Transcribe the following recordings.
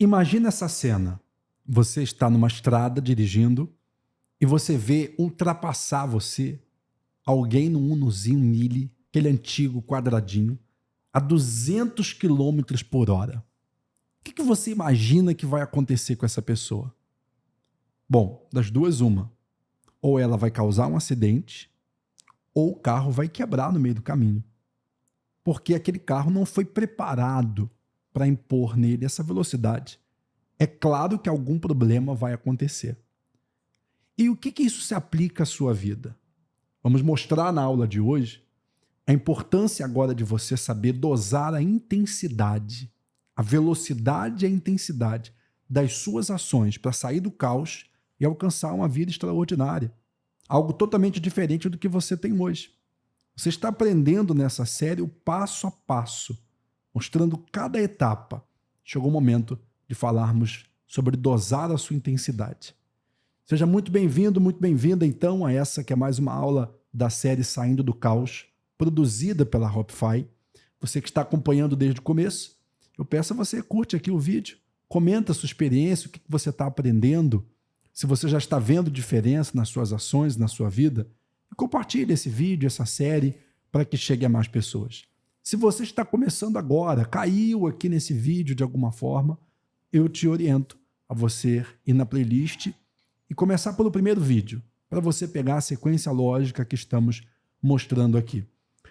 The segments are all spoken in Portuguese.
Imagina essa cena. Você está numa estrada dirigindo e você vê ultrapassar você alguém num Unozinho Mille, aquele antigo quadradinho, a 200 quilômetros por hora. O que você imagina que vai acontecer com essa pessoa? Bom, das duas, uma. Ou ela vai causar um acidente, ou o carro vai quebrar no meio do caminho. Porque aquele carro não foi preparado para impor nele essa velocidade. É claro que algum problema vai acontecer. E o que isso se aplica à sua vida? Vamos mostrar na aula de hoje a importância agora de você saber dosar a intensidade, a velocidade e a intensidade das suas ações para sair do caos e alcançar uma vida extraordinária. Algo totalmente diferente do que você tem hoje. Você está aprendendo nessa série o passo a passo, mostrando cada etapa. Chegou o momento de falarmos sobre dosar a sua intensidade. Seja muito bem-vindo, muito bem-vinda, então, a essa que é mais uma aula da série Saindo do Caos, produzida pela Hopify. Você que está acompanhando desde o começo, eu peço a você, curte aqui o vídeo, comenta a sua experiência, o que você está aprendendo, se você já está vendo diferença nas suas ações, na sua vida, e compartilhe esse vídeo, essa série, para que chegue a mais pessoas. Se você está começando agora, caiu aqui nesse vídeo de alguma forma, eu te oriento a você ir na playlist e começar pelo primeiro vídeo, para você pegar a sequência lógica que estamos mostrando aqui.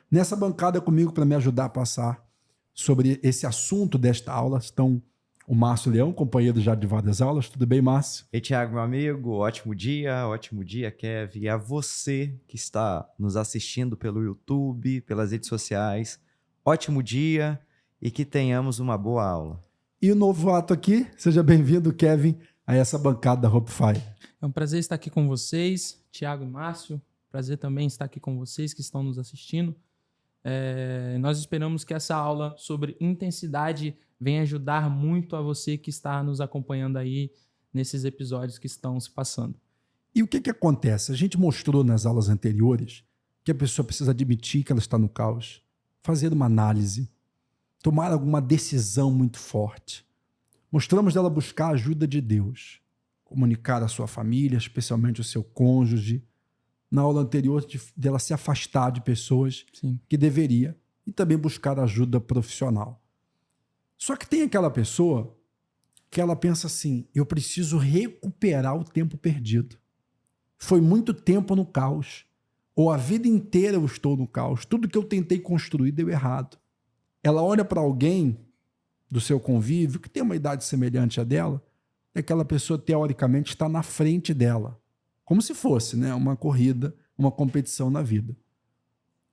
Nessa bancada comigo para me ajudar a passar sobre esse assunto desta aula estão o Márcio Leão, companheiro já de várias aulas. Tudo bem, Márcio? Ei, Thiago, meu amigo, ótimo dia, Kevin. E a você que está nos assistindo pelo YouTube, pelas redes sociais, ótimo dia e que tenhamos uma boa aula. E o novato aqui, seja bem-vindo, Kevin, a essa bancada da Hopify. É um prazer estar aqui com vocês, Thiago e Márcio. Prazer também estar aqui com vocês que estão nos assistindo. Nós esperamos que essa aula sobre intensidade venha ajudar muito a você que está nos acompanhando aí nesses episódios que estão se passando. E o que acontece? A gente mostrou nas aulas anteriores que a pessoa precisa admitir que ela está no caos, fazer uma análise, tomar alguma decisão muito forte. Mostramos dela buscar a ajuda de Deus, comunicar à sua família, especialmente ao seu cônjuge. Na aula anterior, dela se afastar de pessoas Sim. que deveria e também buscar ajuda profissional. Só que tem aquela pessoa que ela pensa assim, eu preciso recuperar o tempo perdido. Foi muito tempo no caos, ou a vida inteira eu estou no caos, tudo que eu tentei construir deu errado. Ela olha para alguém do seu convívio que tem uma idade semelhante à dela, e aquela pessoa teoricamente está na frente dela, como se fosse, né, uma corrida, uma competição na vida.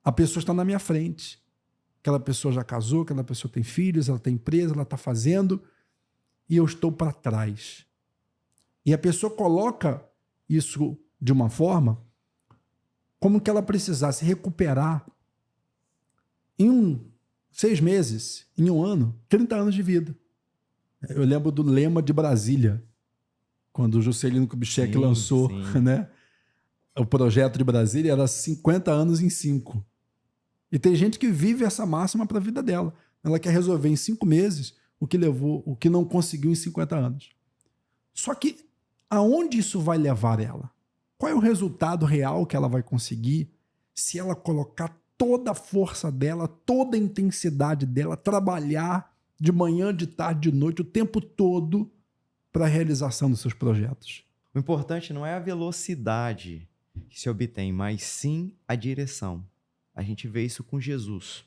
A pessoa está na minha frente. Aquela pessoa já casou, aquela pessoa tem filhos, ela tem empresa, ela está fazendo, e eu estou para trás. E a pessoa coloca isso de uma forma como que ela precisasse recuperar em 6 meses, em 1 ano, 30 anos de vida. Eu lembro do lema de Brasília, quando o Juscelino Kubitschek lançou, né, o projeto de Brasília, era 50 anos em 5. E tem gente que vive essa máxima para a vida dela. Ela quer resolver em 5 meses o que não conseguiu em 50 anos. Só que aonde isso vai levar ela? Qual é o resultado real que ela vai conseguir se ela colocar toda a força dela, toda a intensidade dela, trabalhar de manhã, de tarde, de noite, o tempo todo para a realização dos seus projetos? O importante não é a velocidade que se obtém, mas sim a direção. A gente vê isso com Jesus.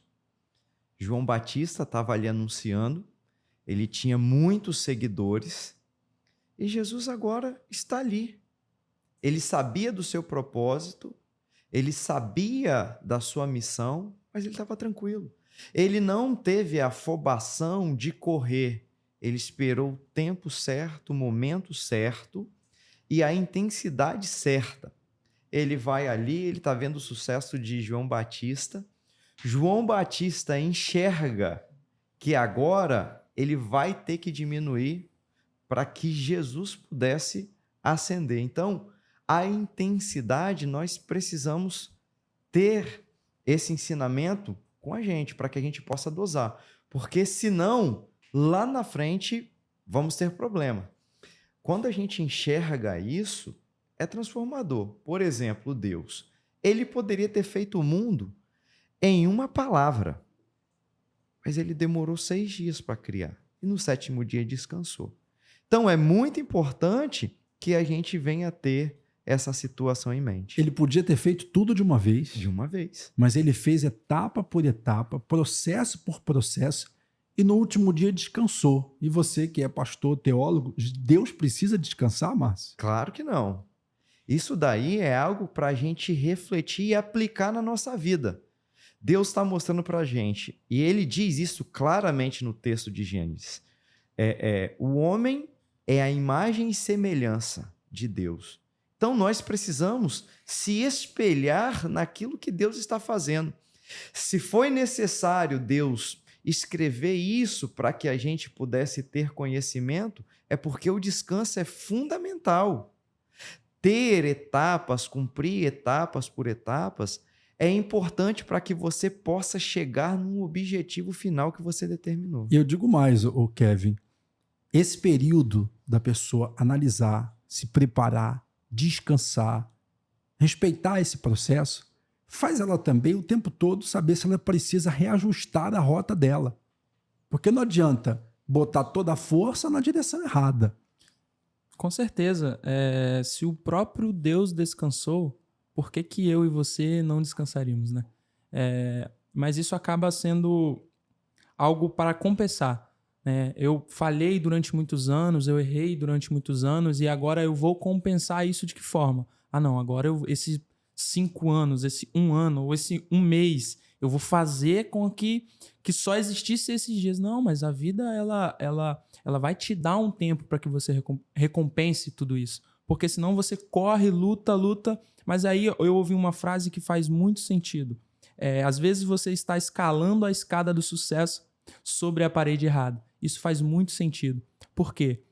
João Batista estava ali anunciando, ele tinha muitos seguidores, e Jesus agora está ali. Ele sabia do seu propósito, ele sabia da sua missão, mas ele estava tranquilo. Ele não teve a afobação de correr, ele esperou o tempo certo, o momento certo e a intensidade certa. Ele vai ali, ele está vendo o sucesso de João Batista. João Batista enxerga que agora ele vai ter que diminuir para que Jesus pudesse ascender. Então, a intensidade, nós precisamos ter esse ensinamento com a gente, para que a gente possa dosar. Porque senão, lá na frente, vamos ter problema. Quando a gente enxerga isso, é transformador. Por exemplo, Deus. Ele poderia ter feito o mundo em uma palavra, mas ele demorou 6 dias para criar. E no 7º dia descansou. Então, é muito importante que a gente venha ter essa situação em mente. Ele podia ter feito tudo de uma vez. De uma vez. Mas ele fez etapa por etapa, processo por processo, e no último dia descansou. E você que é pastor, teólogo, Deus precisa descansar, Márcio? Claro que não. Isso daí é algo para a gente refletir e aplicar na nossa vida. Deus está mostrando para a gente, e ele diz isso claramente no texto de Gênesis. O homem é a imagem e semelhança de Deus. Então, nós precisamos se espelhar naquilo que Deus está fazendo. Se foi necessário Deus escrever isso para que a gente pudesse ter conhecimento, é porque o descanso é fundamental. Ter etapas, cumprir etapas por etapas, é importante para que você possa chegar num objetivo final que você determinou. E eu digo mais, o Kevin, esse período da pessoa analisar, se preparar, descansar, respeitar esse processo, faz ela também o tempo todo saber se ela precisa reajustar a rota dela. Porque não adianta botar toda a força na direção errada. Com certeza. Se o próprio Deus descansou, por que que eu e você não descansaríamos, né? Mas isso acaba sendo algo para compensar, né? Eu falhei durante muitos anos, eu errei durante muitos anos e agora eu vou compensar isso de que forma? Ah, não, agora esses 5 anos, esse 1 ano ou esse 1 mês, eu vou fazer com que só existisse esses dias. Não, mas a vida, ela vai te dar um tempo para que você recompense tudo isso. Porque senão você corre, luta, mas aí eu ouvi uma frase que faz muito sentido. Às vezes você está escalando a escada do sucesso sobre a parede errada. Isso faz muito sentido. Por quê?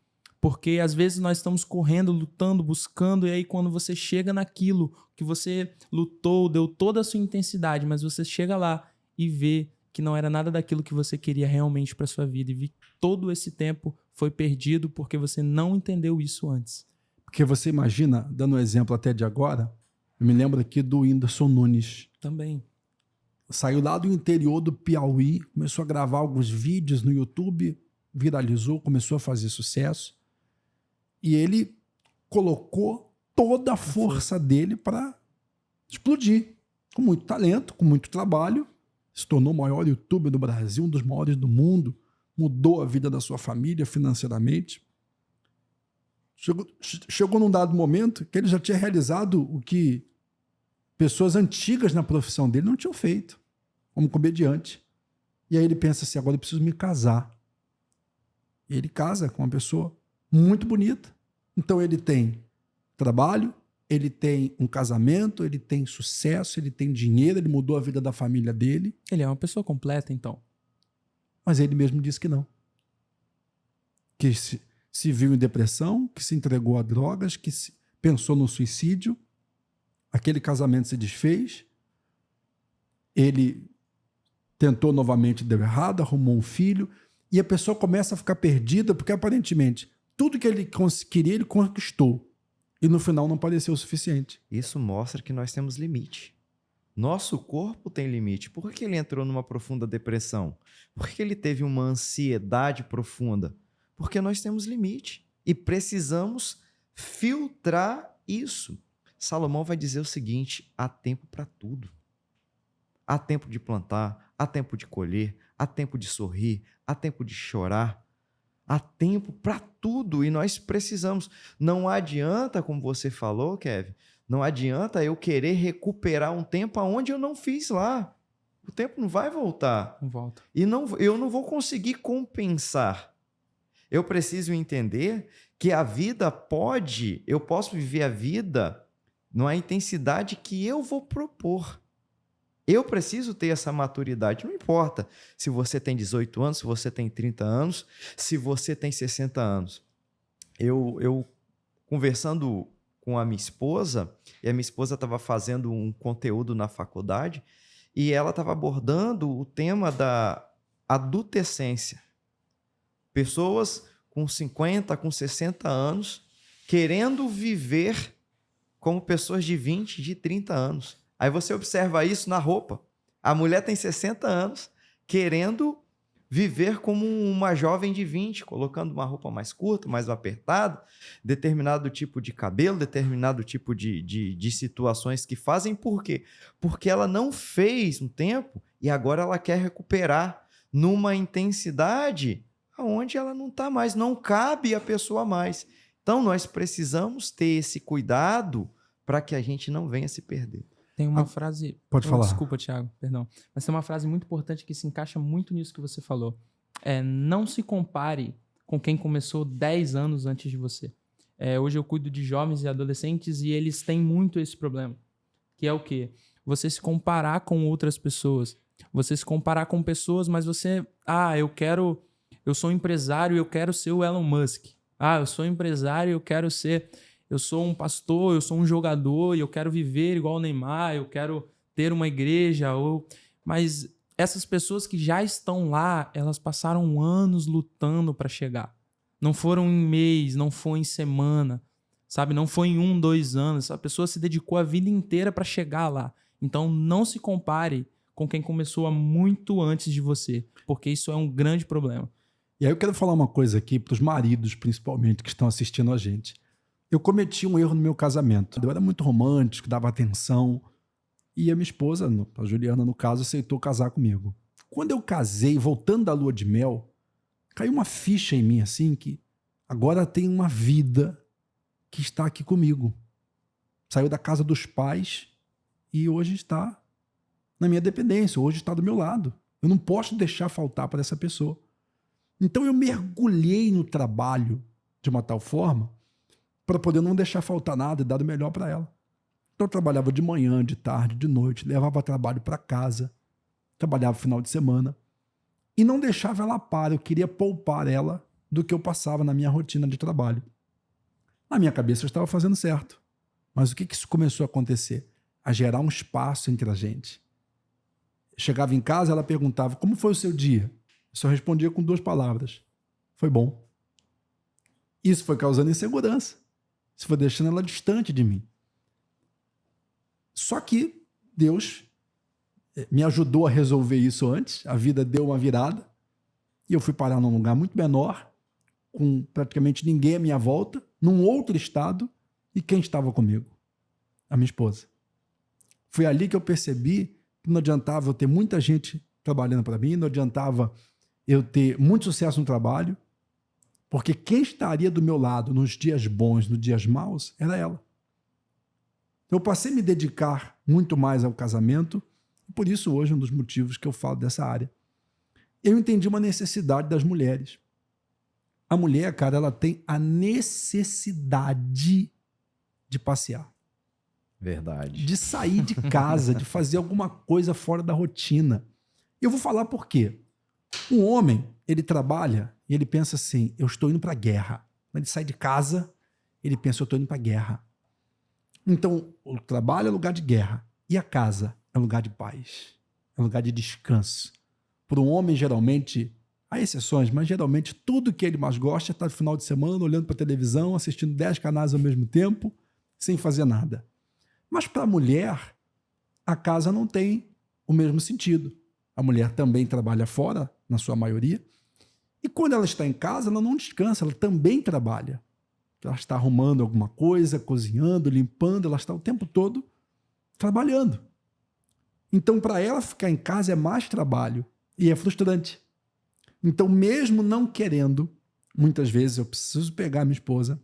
Porque às vezes nós estamos correndo, lutando, buscando, e aí quando você chega naquilo que você lutou, deu toda a sua intensidade, mas você chega lá e vê que não era nada daquilo que você queria realmente para sua vida, e vi que todo esse tempo foi perdido porque você não entendeu isso antes. Porque você imagina, dando um exemplo até de agora, eu me lembro aqui do Whindersson Nunes. Também. Saiu lá do interior do Piauí, começou a gravar alguns vídeos no YouTube, viralizou, começou a fazer sucesso. E ele colocou toda a força dele para explodir. Com muito talento, com muito trabalho. Se tornou o maior youtuber do Brasil, um dos maiores do mundo. Mudou a vida da sua família financeiramente. Chegou num dado momento que ele já tinha realizado o que pessoas antigas na profissão dele não tinham feito, como comediante. E aí ele pensa assim, agora eu preciso me casar. E ele casa com uma pessoa muito bonita. Então ele tem trabalho, ele tem um casamento, ele tem sucesso, ele tem dinheiro, ele mudou a vida da família dele. Ele é uma pessoa completa, então. Mas ele mesmo disse que não. Que se viu em depressão, que se entregou a drogas, que pensou no suicídio. Aquele casamento se desfez. Ele tentou novamente, deu errado, arrumou um filho. E a pessoa começa a ficar perdida porque aparentemente tudo que ele queria, ele conquistou. E no final não pareceu o suficiente. Isso mostra que nós temos limite. Nosso corpo tem limite. Por que ele entrou numa profunda depressão? Por que ele teve uma ansiedade profunda? Porque nós temos limite. E precisamos filtrar isso. Salomão vai dizer o seguinte: há tempo para tudo. Há tempo de plantar, há tempo de colher, há tempo de sorrir, há tempo de chorar. Há tempo para tudo e nós precisamos. Não adianta, como você falou, Kevin, não adianta eu querer recuperar um tempo aonde eu não fiz lá. O tempo não vai voltar. Não volta. E eu não vou conseguir compensar. Eu preciso entender que a vida eu posso viver a vida numa intensidade que eu vou propor. Eu preciso ter essa maturidade, não importa se você tem 18 anos, se você tem 30 anos, se você tem 60 anos. Eu conversando com a minha esposa, e a minha esposa estava fazendo um conteúdo na faculdade, e ela estava abordando o tema da adolescência. Pessoas com 50, com 60 anos, querendo viver como pessoas de 20, de 30 anos. Aí você observa isso na roupa. A mulher tem 60 anos, querendo viver como uma jovem de 20, colocando uma roupa mais curta, mais apertada, determinado tipo de cabelo, determinado tipo de situações que fazem. Por quê? Porque ela não fez um tempo e agora ela quer recuperar numa intensidade onde ela não está mais, não cabe a pessoa mais. Então, nós precisamos ter esse cuidado para que a gente não venha se perder. Tem uma frase... Pode falar. Desculpa, Thiago, perdão. Mas tem uma frase muito importante que se encaixa muito nisso que você falou. Não se compare com quem começou 10 anos antes de você. Hoje eu cuido de jovens e adolescentes e eles têm muito esse problema. Que é o quê? Você se comparar com outras pessoas. Você se comparar com pessoas, mas você... Eu sou empresário e eu quero ser o Elon Musk. Eu sou empresário e eu quero ser... Eu sou um pastor, eu sou um jogador e eu quero viver igual o Neymar, eu quero ter uma igreja. Mas essas pessoas que já estão lá, elas passaram anos lutando para chegar. Não foram em mês, não foi em semana, sabe? Não foi em 1, 2 anos. A pessoa se dedicou a vida inteira para chegar lá. Então não se compare com quem começou há muito antes de você, porque isso é um grande problema. E aí eu quero falar uma coisa aqui para os maridos, principalmente, que estão assistindo a gente. Eu cometi um erro no meu casamento. Eu era muito romântico, dava atenção. E a minha esposa, a Juliana, no caso, aceitou casar comigo. Quando eu casei, voltando da lua de mel, caiu uma ficha em mim, assim, que agora tem uma vida que está aqui comigo. Saiu da casa dos pais e hoje está na minha dependência, hoje está do meu lado. Eu não posso deixar faltar para essa pessoa. Então eu mergulhei no trabalho de uma tal forma para poder não deixar faltar nada e dar o melhor para ela. Então eu trabalhava de manhã, de tarde, de noite, levava trabalho para casa, trabalhava final de semana e não deixava ela par. Eu queria poupar ela do que eu passava na minha rotina de trabalho. Na minha cabeça eu estava fazendo certo. Mas o que isso começou a acontecer? A gerar um espaço entre a gente. Chegava em casa, ela perguntava, como foi o seu dia? Eu só respondia com 2 palavras. Foi bom. Isso foi causando insegurança. Isso foi deixando ela distante de mim. Só que Deus me ajudou a resolver isso antes. A vida deu uma virada. E eu fui parar num lugar muito menor, com praticamente ninguém à minha volta, num outro estado, e quem estava comigo? A minha esposa. Foi ali que eu percebi que não adiantava eu ter muita gente trabalhando para mim, não adiantava eu ter muito sucesso no trabalho, porque quem estaria do meu lado nos dias bons, nos dias maus, era ela. Eu passei a me dedicar muito mais ao casamento, e por isso hoje é um dos motivos que eu falo dessa área. Eu entendi uma necessidade das mulheres. A mulher, cara, ela tem a necessidade de passear. Verdade. De sair de casa, de fazer alguma coisa fora da rotina. Eu vou falar por quê. Um homem, ele trabalha e ele pensa assim, eu estou indo para a guerra. Quando ele sai de casa, ele pensa, eu estou indo para a guerra. Então, o trabalho é lugar de guerra e a casa é lugar de paz, é lugar de descanso. Para um homem, geralmente, há exceções, mas geralmente tudo que ele mais gosta é estar no final de semana olhando para a televisão, assistindo 10 canais ao mesmo tempo, sem fazer nada. Mas para a mulher, a casa não tem o mesmo sentido. A mulher também trabalha fora, na sua maioria, e quando ela está em casa, ela não descansa, ela também trabalha. Ela está arrumando alguma coisa, cozinhando, limpando, ela está o tempo todo trabalhando. Então, para ela ficar em casa é mais trabalho e é frustrante. Então, mesmo não querendo, muitas vezes eu preciso pegar a minha esposa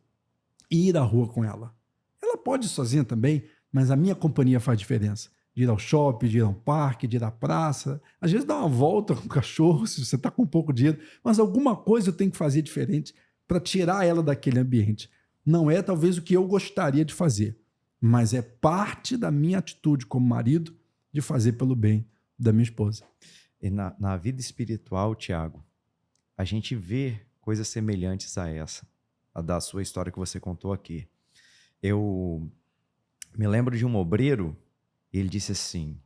e ir à rua com ela. Ela pode ir sozinha também, mas a minha companhia faz diferença. De ir ao shopping, de ir ao parque, de ir à praça. Às vezes dá uma volta com o cachorro, se você está com pouco dinheiro, mas alguma coisa eu tenho que fazer diferente para tirar ela daquele ambiente. Não é talvez o que eu gostaria de fazer, mas é parte da minha atitude como marido de fazer pelo bem da minha esposa. E na vida espiritual, Tiago, a gente vê coisas semelhantes a essa, a da sua história que você contou aqui. Eu me lembro de um obreiro, ele disse assim,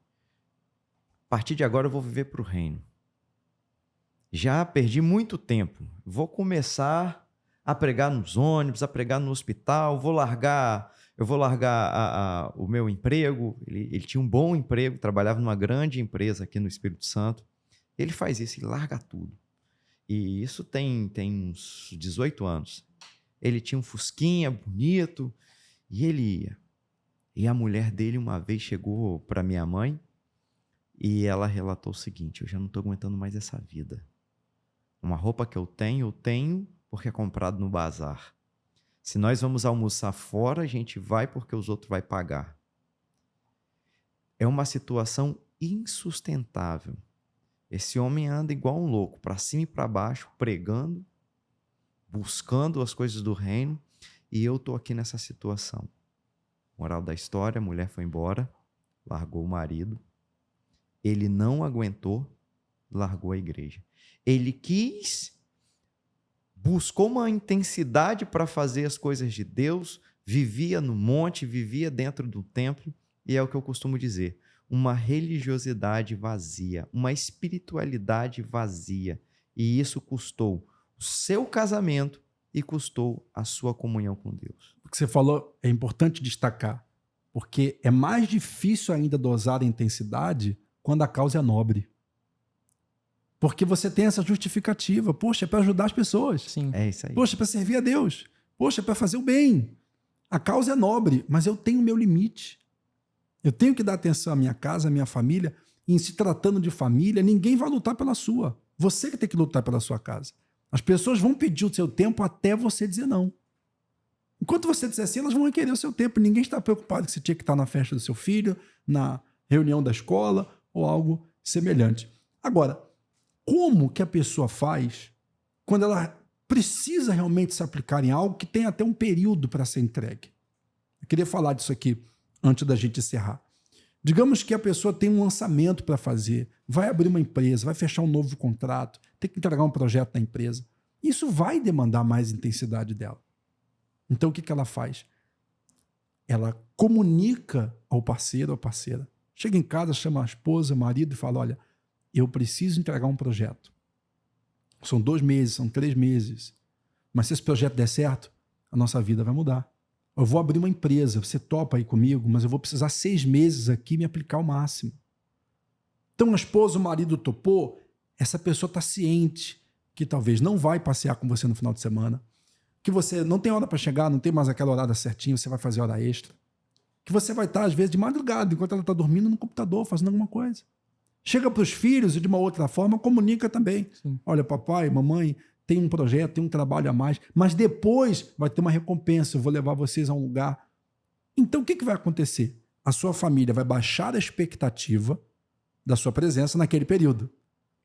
a partir de agora eu vou viver para o reino. Já perdi muito tempo, vou começar a pregar nos ônibus, a pregar no hospital, eu vou largar o meu emprego. Ele tinha um bom emprego, trabalhava numa grande empresa aqui no Espírito Santo. Ele faz isso, ele larga tudo. E isso tem uns 18 anos. Ele tinha um fusquinha bonito e ele ia. E a mulher dele uma vez chegou para minha mãe e ela relatou o seguinte: eu já não estou aguentando mais essa vida. Uma roupa que eu tenho porque é comprado no bazar. Se nós vamos almoçar fora, a gente vai porque os outros vão pagar. É uma situação insustentável. Esse homem anda igual um louco, para cima e para baixo, pregando, buscando as coisas do reino, e eu estou aqui nessa situação. Moral da história: a mulher foi embora, largou o marido, ele não aguentou, largou a igreja. Ele buscou uma intensidade para fazer as coisas de Deus, vivia no monte, vivia dentro do templo, e é o que eu costumo dizer: uma religiosidade vazia, uma espiritualidade vazia. E isso custou o seu casamento e custou a sua comunhão com Deus. O que você falou é importante destacar, porque é mais difícil ainda dosar a intensidade quando a causa é nobre. Porque você tem essa justificativa. Poxa, é para ajudar as pessoas. Sim. É isso aí. Poxa, é para servir a Deus. Poxa, é para fazer o bem. A causa é nobre, mas eu tenho meu limite. Eu tenho que dar atenção à minha casa, à minha família. E em se tratando de família, ninguém vai lutar pela sua. Você que tem que lutar pela sua casa. As pessoas vão pedir o seu tempo até você dizer não. Enquanto você disser sim, elas vão requerer o seu tempo. Ninguém está preocupado que você tinha que estar na festa do seu filho, na reunião da escola ou algo semelhante. Agora, como que a pessoa faz quando ela precisa realmente se aplicar em algo que tem até um período para ser entregue? Eu queria falar disso aqui antes da gente encerrar. Digamos que a pessoa tem um lançamento para fazer, vai abrir uma empresa, vai fechar um novo contrato, tem que entregar um projeto na empresa. Isso vai demandar mais intensidade dela. Então o que ela faz? Ela comunica ao parceiro ou parceira. Chega em casa, chama a esposa, o marido e fala: olha, eu preciso entregar um projeto. São 2 meses, são 3 meses. Mas se esse projeto der certo, a nossa vida vai mudar. Eu vou abrir uma empresa, você topa aí comigo, mas eu vou precisar 6 meses aqui me aplicar ao máximo. Então a esposa, o marido topou, essa pessoa está ciente que talvez não vai passear com você no final de semana, que você não tem hora para chegar, não tem mais aquela hora certinha, você vai fazer hora extra, que você vai estar às vezes de madrugada, enquanto ela está dormindo no computador, fazendo alguma coisa. Chega para os filhos e de uma outra forma comunica também. Sim. Olha, papai, mamãe, tem um projeto, tem um trabalho a mais, mas depois vai ter uma recompensa, eu vou levar vocês a um lugar. Então o que vai acontecer? A sua família vai baixar a expectativa da sua presença naquele período,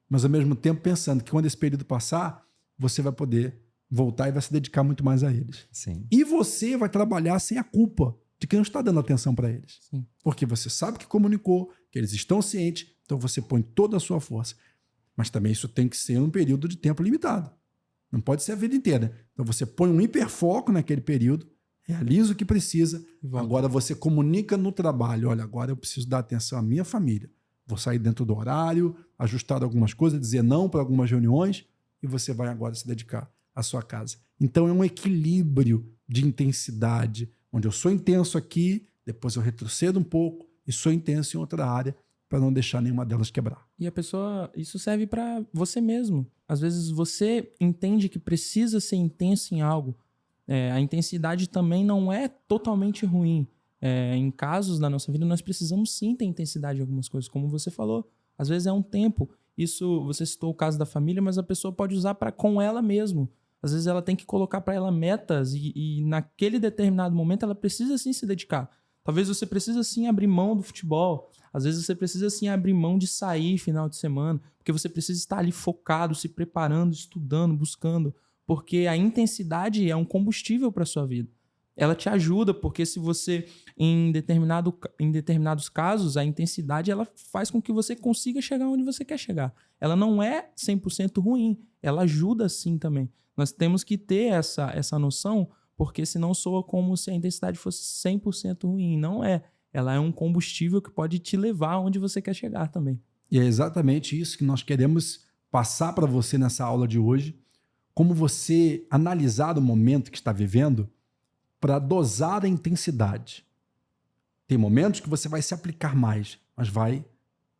mas ao mesmo tempo pensando que quando esse período passar, você vai poder voltar e vai se dedicar muito mais a eles. Sim. E você vai trabalhar sem a culpa de que não está dando atenção para eles. Sim. Porque você sabe que comunicou, que eles estão cientes, então você põe toda a sua força. Mas também isso tem que ser um período de tempo limitado. Não pode ser a vida inteira. Então você põe um hiperfoco naquele período, realiza o que precisa, agora você comunica no trabalho: olha, agora eu preciso dar atenção à minha família. Vou sair dentro do horário, ajustar algumas coisas, dizer não para algumas reuniões, e você vai agora se dedicar à sua casa. Então é um equilíbrio de intensidade, onde eu sou intenso aqui, depois eu retrocedo um pouco e sou intenso em outra área, para não deixar nenhuma delas quebrar. E a pessoa, isso serve para você mesmo. Às vezes você entende que precisa ser intenso em algo. A intensidade também não é totalmente ruim. Em casos da nossa vida, nós precisamos sim ter intensidade em algumas coisas, como você falou. Às vezes é um tempo. Isso, você citou o caso da família, mas a pessoa pode usar com ela mesmo. Às vezes ela tem que colocar para ela metas e naquele determinado momento ela precisa sim se dedicar. Talvez você precisa sim abrir mão do futebol. Às vezes você precisa sim abrir mão de sair final de semana, porque você precisa estar ali focado, se preparando, estudando, buscando, porque a intensidade é um combustível para a sua vida. Ela te ajuda, porque se você, em determinados casos, a intensidade ela faz com que você consiga chegar onde você quer chegar. Ela não é 100% ruim, ela ajuda sim também. Nós temos que ter essa noção, porque senão soa como se a intensidade fosse 100% ruim. Não é. Ela é um combustível que pode te levar onde você quer chegar também. E é exatamente isso que nós queremos passar para você nessa aula de hoje, como você analisar o momento que está vivendo para dosar a intensidade. Tem momentos que você vai se aplicar mais, mas vai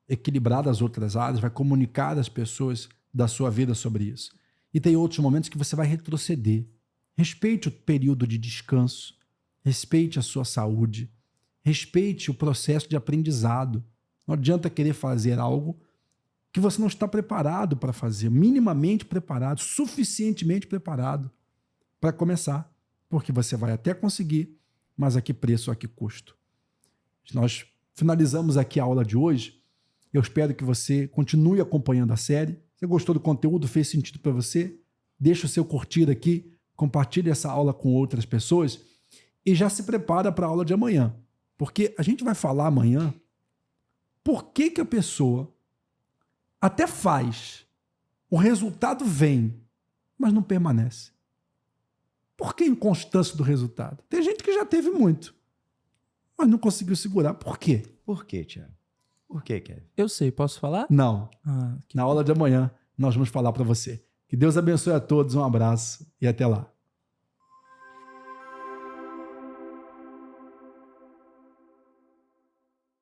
equilibrar as outras áreas, vai comunicar às pessoas da sua vida sobre isso. E tem outros momentos que você vai retroceder. Respeite o período de descanso, respeite a sua saúde, respeite o processo de aprendizado. Não adianta querer fazer algo que você não está preparado para fazer, minimamente preparado, suficientemente preparado para começar, porque você vai até conseguir, mas a que preço, a que custo? Nós finalizamos aqui a aula de hoje. Eu espero que você continue acompanhando a série. Se gostou do conteúdo, fez sentido para você, deixa o seu curtir aqui, compartilhe essa aula com outras pessoas e já se prepara para a aula de amanhã, porque a gente vai falar amanhã por que a pessoa até faz, o resultado vem, mas não permanece. Por que inconstância do resultado? Tem gente que já teve muito, mas não conseguiu segurar. Por quê? Por quê, Tiago? Por quê, Kevin? Eu sei, posso falar? Não. Ah, Na aula de amanhã nós vamos falar para você. Que Deus abençoe a todos, um abraço e até lá.